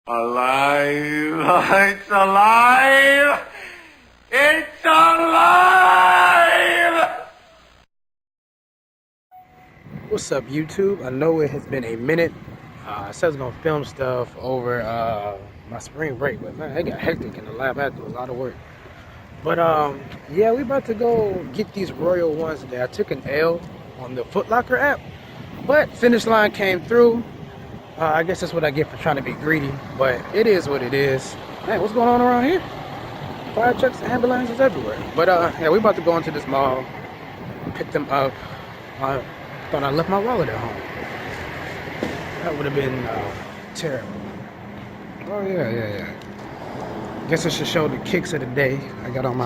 Alive! It's alive! It's alive! What's up, YouTube? I know it has been a minute. I said I was gonna film stuff over my spring break, but man, it got hectic in the lab. I had to do a lot of work. But yeah, we about to go get these Royal ones today. I took an L on the Foot Locker app, but finish line came through. I guess that's what I get for trying to be greedy, but it is what it is. Man, what's going on around here? Fire trucks, ambulances everywhere. But yeah, we about to go into this mall, pick them up. I thought I left my wallet at home. That would have been terrible. Oh yeah. Guess I should show the kicks of the day. I got on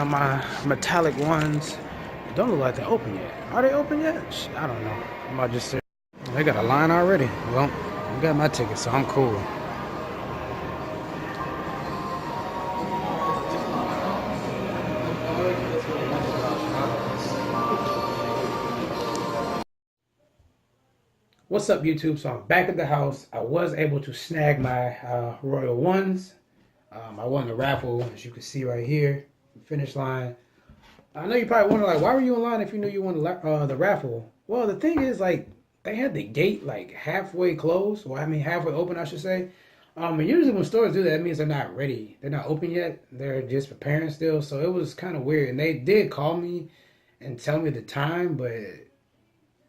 my metallic ones. They don't look like they're open yet. Are they open yet? I don't know. I might just say they got a line already. Well, I got my ticket, so I'm cool. What's up, YouTube? So I'm back at the house. I was able to snag my Royal ones. I won the raffle, as you can see right here, finish line. I know you probably wonder, like, why were you in line if you knew you won the raffle? Well, the thing is, like, they had the gate like halfway closed, or I mean halfway open, I should say. And usually when stores do that, it means they're not ready. They're not open yet. They're just preparing still. So it was kind of weird. And they did call me and tell me the time, but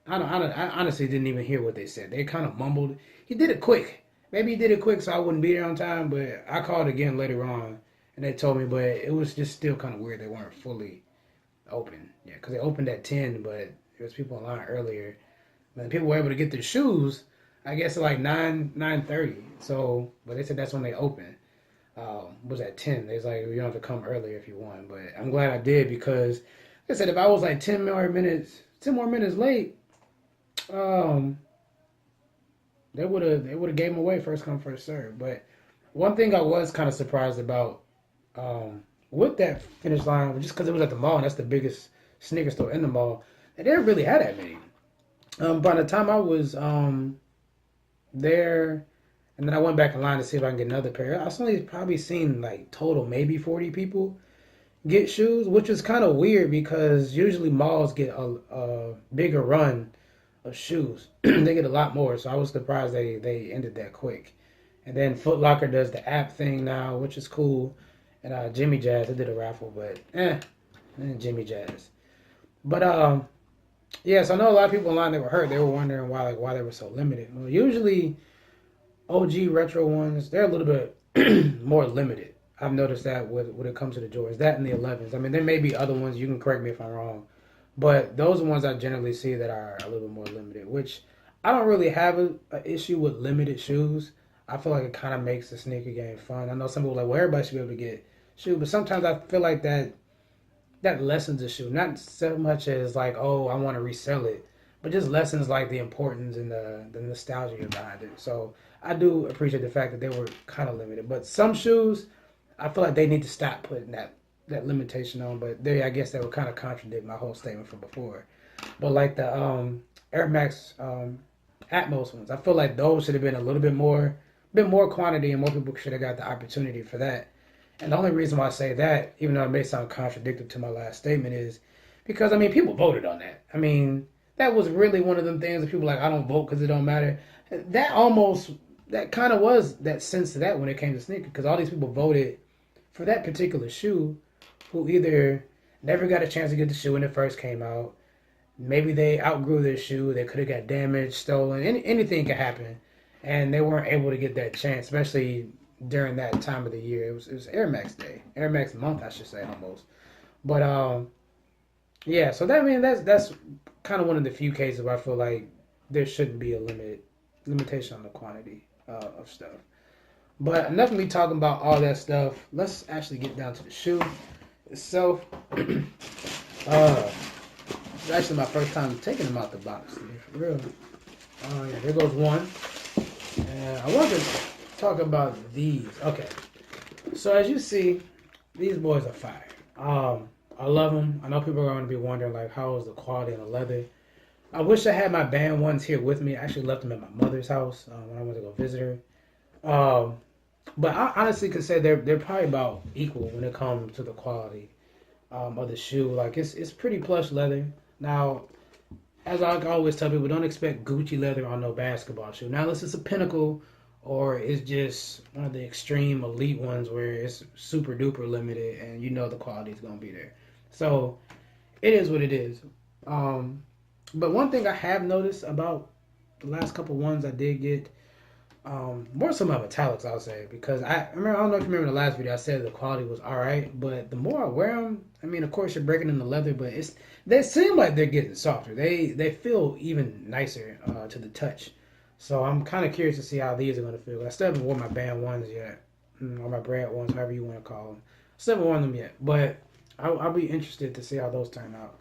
I honestly didn't even hear what they said. They kind of mumbled. He did it quick. Maybe he did it quick so I wouldn't be there on time, but I called again later on and they told me, but it was just still kind of weird. They weren't fully open. Yeah, because they opened at 10, but there was people in line earlier. But people were able to get their shoes, I guess, at like 9:30. So, but they said that's when they open. Was at 10. They was like, you don't have to come earlier if you want. But I'm glad I did because they said if I was like 10 more minutes late, um, they would have gave them away first come first serve. But one thing I was kind of surprised about with that finish line, just because it was at the mall, and that's the biggest sneaker store in the mall, they didn't really have that many. By the time I was there, and then I went back in line to see if I can get another pair, I only probably seen like total maybe 40 people get shoes, which is kind of weird because usually malls get a bigger run of shoes. They get a lot more, so I was surprised they ended that quick. And then Foot Locker does the app thing now, which is cool. And Jimmy Jazz, they did a raffle, but Jimmy Jazz. But yeah, so I know a lot of people online, they were hurt. They were wondering why they were so limited. Well, usually OG retro ones, they're a little bit more limited. I've noticed that when it comes to the Jordans, that and the 11s. I mean, there may be other ones. You can correct me if I'm wrong, but those are ones I generally see that are a little bit more limited. Which I don't really have an issue with limited shoes. I feel like it kind of makes the sneaker game fun. I know some people are like, well, everybody should be able to get shoes, but sometimes I feel like that lessens the shoe. Not so much as like, oh, I want to resell it, but just lessens like the importance and the nostalgia behind it. So I do appreciate the fact that they were kind of limited. But some shoes, I feel like they need to stop putting that limitation on. But I guess that would kind of contradict my whole statement from before. But like the Air Max Atmos ones, I feel like those should have been a little bit more quantity, and more people should have got the opportunity for that. And the only reason why I say that, even though it may sound contradictory to my last statement, is because, I mean, people voted on that. I mean, that was really one of them things that people like, I don't vote because it don't matter. That kind of was that sense to that when it came to sneakers, because all these people voted for that particular shoe who either never got a chance to get the shoe when it first came out, maybe they outgrew their shoe, they could have got damaged, stolen, anything could happen, and they weren't able to get that chance, especially during that time of the year. It was Air Max Day, Air Max month, I should say, almost. But yeah. So that, I mean, that's kind of one of the few cases where I feel like there shouldn't be a limitation on the quantity of stuff. But enough of me talking about all that stuff. Let's actually get down to the shoe itself. It's actually my first time taking them out the box, dude, for real. Oh yeah, there goes one. And I wanted to talk about these. Okay, so as you see, these boys are fire. I love them. I know people are going to be wondering like, how is the quality of the leather? I wish I had my band ones here with me. I actually left them at my mother's house when I went to go visit her. But I honestly can say they're probably about equal when it comes to the quality of the shoe. Like it's pretty plush leather. Now, as I always tell people, don't expect Gucci leather on no basketball shoe. Now, unless it's a Pinnacle or it's just one of the extreme elite ones where it's super duper limited and you know the quality is going to be there. So it is what it is. Um, but one thing I have noticed about the last couple ones I did get, more some of metallics, I'll say, because I remember, I don't know if you remember the last video, I said the quality was all right, but the more I wear them, I mean, of course you're breaking in the leather, but they seem like they're getting softer. They feel even nicer to the touch. So I'm kind of curious to see how these are going to feel. I still haven't worn my band ones yet, or my brand ones, however you want to call them. Still haven't worn them yet, but I'll be interested to see how those turn out.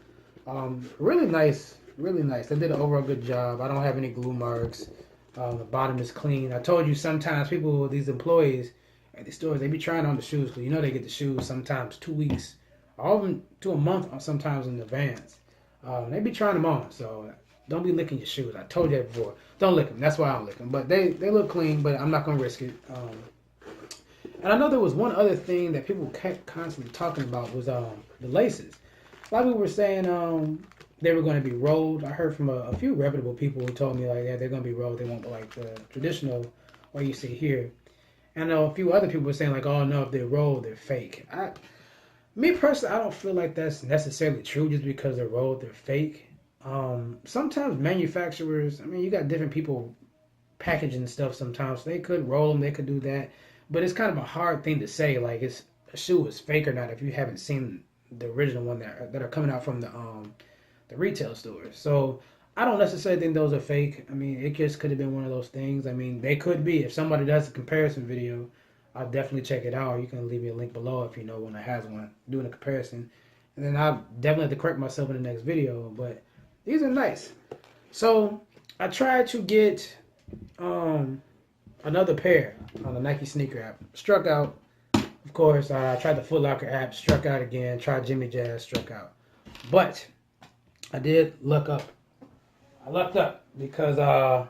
Really nice, really nice. They did an overall good job. I don't have any glue marks. The bottom is clean. I told you sometimes people, these employees at the stores, they be trying on the shoes because you know they get the shoes sometimes 2 weeks, all of them to a month, or sometimes in advance. They be trying them on, so don't be licking your shoes. I told you that before. Don't lick them. That's why I don't lick them. But they look clean, but I'm not gonna risk it. And I know there was one other thing that people kept constantly talking about was the laces. A lot of people were saying they were going to be rolled. I heard from a few reputable people who told me like, yeah, they're going to be rolled. They won't be like the traditional way you see here. And I know a few other people were saying like, oh no, if they're rolled, they're fake. Me personally, I don't feel like that's necessarily true just because they're rolled, they're fake. Sometimes manufacturers, I mean, you got different people packaging stuff sometimes. So they could roll them, they could do that. But it's kind of a hard thing to say, like it's a shoe is fake or not if you haven't seen the original one that are coming out from the retail stores. So I don't necessarily think those are fake. I mean, it just could have been one of those things. I mean, they could be. If somebody does a comparison video, I'll definitely check it out. You can leave me a link below if you know one that has one doing a comparison. And then I'll definitely have to correct myself in the next video. But these are nice. So I tried to get another pair on the Nike sneaker app. Struck out. Of course, I tried the Foot Locker app. Struck out again. Tried Jimmy Jazz. Struck out. But I did luck up. I lucked up because I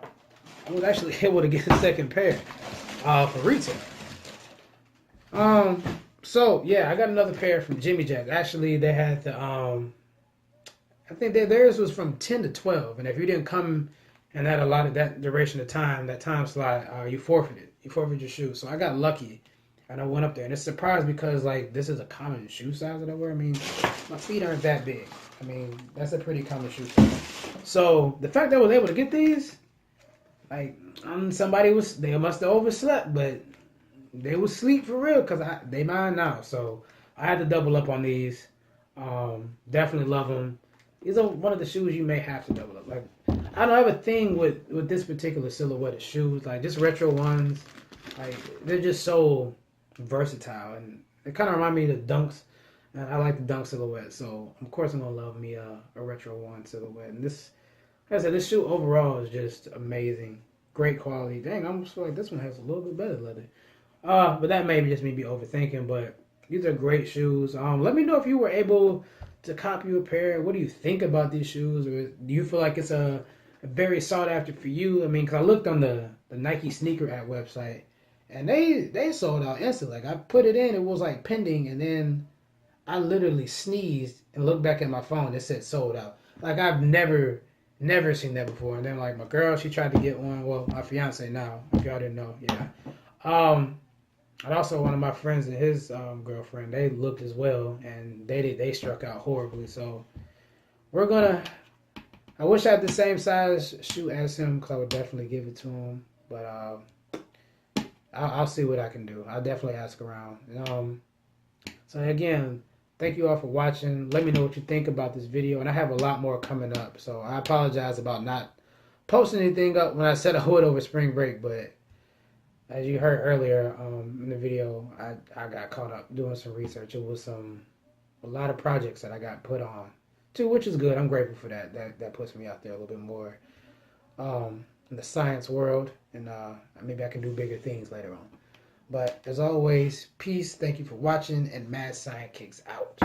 was actually able to get a second pair for retail. So yeah, I got another pair from Jimmy Jack. Actually, they had the I think theirs was from 10 to 12, and if you didn't come in that allotted that duration of time, that time slot, you forfeited. You forfeited your shoe. So I got lucky, and I went up there, and it's surprised because like this is a common shoe size that I wear. I mean, my feet aren't that big. I mean, that's a pretty common shoe size. So the fact that I was able to get these, like, they must have overslept, but they was sleep for real because they mine now. So I had to double up on these. Definitely love them. These are one of the shoes you may have to double up. Like, I don't have a thing with this particular silhouette of shoes. Like, just retro ones, like, they're just so versatile. And they kind of remind me of the Dunks. And I like the Dunk silhouette. So, of course, I'm going to love me a retro one silhouette. And this, like I said, this shoe overall is just amazing. Great quality. Dang, I almost feel like this one has a little bit better leather. But that may just me be overthinking. But these are great shoes. Let me know if you were able to copy a pair. What do you think about these shoes? Or do you feel like it's a very sought after for you? I mean, because I looked on the Nike sneaker app website, and they sold out instantly. Like, I put it in, it was like pending, and then I literally sneezed and looked back at my phone. It said sold out. Like, I've never seen that before. And then, like, my girl, she tried to get one. Well, my fiance now, if y'all didn't know, yeah. And also one of my friends and his girlfriend, they looked as well, and they struck out horribly. So I wish I had the same size shoe as him because I would definitely give it to him. But I'll see what I can do. I'll definitely ask around. So again, thank you all for watching. Let me know what you think about this video, and I have a lot more coming up. So I apologize about not posting anything up when I said I would over spring break, but as you heard earlier in the video, I got caught up doing some research. It was a lot of projects that I got put on too, which is good. I'm grateful for that. That puts me out there a little bit more in the science world, and maybe I can do bigger things later on. But as always, peace. Thank you for watching, and Mad Science Kicks out.